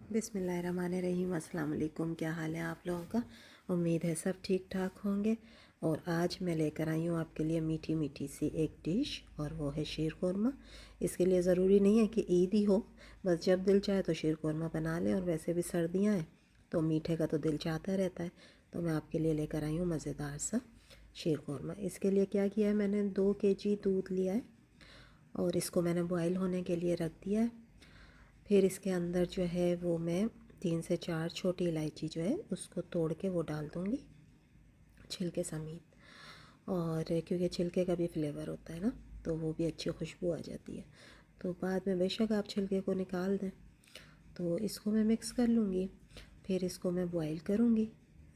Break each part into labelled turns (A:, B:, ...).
A: बिस्मिल्लाहिर्रहमानिर्रहीम। अस्सलाम वालेकुम। क्या हाल है आप लोगों का? उम्मीद है सब ठीक ठाक होंगे। और आज मैं लेकर आई हूँ आपके लिए मीठी मीठी सी एक डिश, और वो है शीर खुरमा। इसके लिए ज़रूरी नहीं है कि ईद ही हो, बस जब दिल चाहे तो शीर खुरमा बना लें। और वैसे भी सर्दियाँ हैं तो मीठे का तो दिल चाहता रहता है। तो मैं आपके लिए लेकर आई हूँ मज़ेदार सा शीर खुरमा। इसके लिए क्या किया है, मैंने 2 kg दूध लिया है और इसको मैंने बॉयल होने के लिए रख दिया है। फिर इसके अंदर जो है वो मैं 3 से 4 छोटी इलायची जो है उसको तोड़ के वो डाल दूँगी छिलके समेत। और क्योंकि छिलके का भी फ्लेवर होता है ना, तो वो भी अच्छी खुशबू आ जाती है। तो बाद में बेशक आप छिलके को निकाल दें। तो इसको मैं मिक्स कर लूँगी। फिर इसको मैं बॉईल करूँगी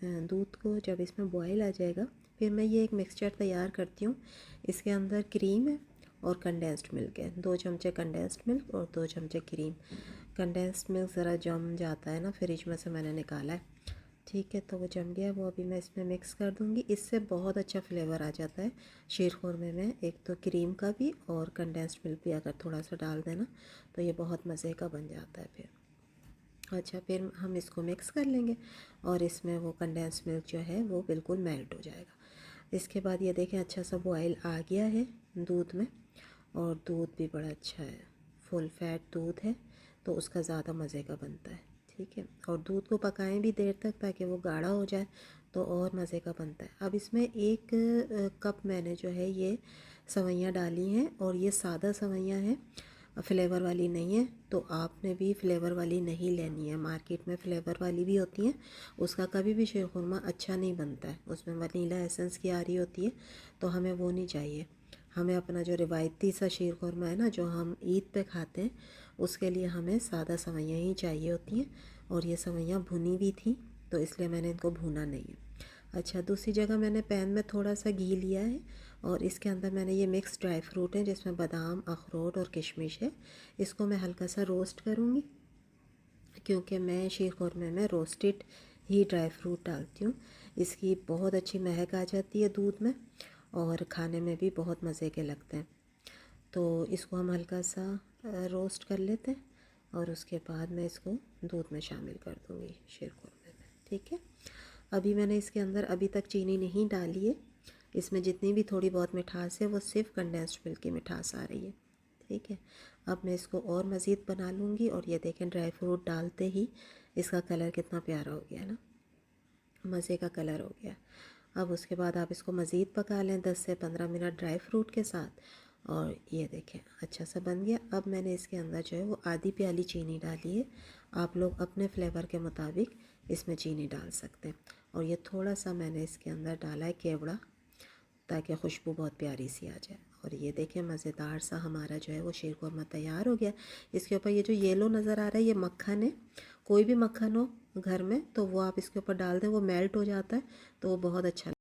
A: दूध को। जब इसमें बॉईल आ जाएगा फिर मैं ये एक मिक्सचर तैयार करती हूँ। इसके अंदर क्रीम है और कंडेंस्ड मिल्क है। 2 चमचे कंडेंस्ड मिल्क और 2 चमचे क्रीम। कंडेंस्ड मिल्क ज़रा जम जाता है ना, फ्रिज में से मैंने निकाला है। ठीक है, तो वो जम गया। वो अभी मैं इसमें मिक्स कर दूँगी। इससे बहुत अच्छा फ्लेवर आ जाता है शीर खुरमे में। एक तो क्रीम का भी और कंडेंस्ड मिल्क भी अगर थोड़ा सा डाल देना तो ये बहुत मज़े का बन जाता है फिर। अच्छा, फिर हम इसको मिक्स कर लेंगे और इसमें वो कंडेंस मिल्क जो है वो बिल्कुल मेल्ट हो जाएगा। इसके बाद ये देखें अच्छा सा बॉयल आ गया है दूध में, और दूध भी बड़ा अच्छा है, फुल फैट दूध है तो उसका ज़्यादा मज़े का बनता है। ठीक है, और दूध को पकाएं भी देर तक ताकि वो गाढ़ा हो जाए तो और मज़े का बनता है। अब इसमें 1 कप मैंने जो है ये सवैयाँ डाली हैं, और ये सादा सवैयाँ हैं, फ्लेवर वाली नहीं है। तो आपने भी फ्लेवर वाली नहीं लेनी है, मार्केट में फ्लेवर वाली भी होती हैं, उसका कभी भी शीर खुरमा अच्छा नहीं बनता है, उसमें वनीला एसेंस की आ रही होती है। तो हमें वो नहीं चाहिए। हमें अपना जो रिवायती सा शीर खुरमा है ना, जो हम ईद पे खाते हैं, उसके लिए हमें सादा सवैयाँ ही चाहिए होती हैं। और ये सवैयाँ भुनी भी थी तो इसलिए मैंने इनको भूना नहीं है। अच्छा, दूसरी जगह मैंने पैन में थोड़ा सा घी लिया है और इसके अंदर मैंने ये मिक्स ड्राई फ्रूट है जिसमें बादाम, अखरोट और किशमिश है। इसको मैं हल्का सा रोस्ट करूँगी, क्योंकि मैं शीर खुरमे में रोस्टेड ही ड्राई फ्रूट डालती हूँ। इसकी बहुत अच्छी महक आ जाती है दूध में, और खाने में भी बहुत मज़े के लगते हैं। तो इसको हम हल्का सा रोस्ट कर लेते हैं और उसके बाद मैं इसको दूध में शामिल कर दूँगी शीर खुरमे में। ठीक है, अभी मैंने इसके अंदर अभी तक चीनी नहीं डाली है। इसमें जितनी भी थोड़ी बहुत मिठास है वो सिर्फ कंडेंस्ड मिल्क की मिठास आ रही है। ठीक है, अब मैं इसको और मज़ीद बना लूँगी। और ये देखें ड्राई फ्रूट डालते ही इसका कलर कितना प्यारा हो गया ना, मज़े का कलर हो गया। अब उसके बाद आप इसको मज़ीद पका लें 10 से 15 मिनट ड्राई फ्रूट के साथ। और ये देखें अच्छा सा बन गया। अब मैंने इसके अंदर जो है वो आधी प्याली चीनी डाली है। आप लोग अपने फ्लेवर के मुताबिक इसमें चीनी डाल सकते हैं। और ये थोड़ा सा मैंने इसके अंदर डाला है केवड़ा, ताकि खुशबू बहुत प्यारी सी आ जाए। और ये देखें मज़ेदार सा हमारा जो है वो शीर खुरमा तैयार हो गया। इसके ऊपर ये जो येलो नज़र आ रहा है ये मक्खन है। कोई भी मक्खन हो घर में तो वो आप इसके ऊपर डाल दें, वो मेल्ट हो जाता है तो वो बहुत अच्छा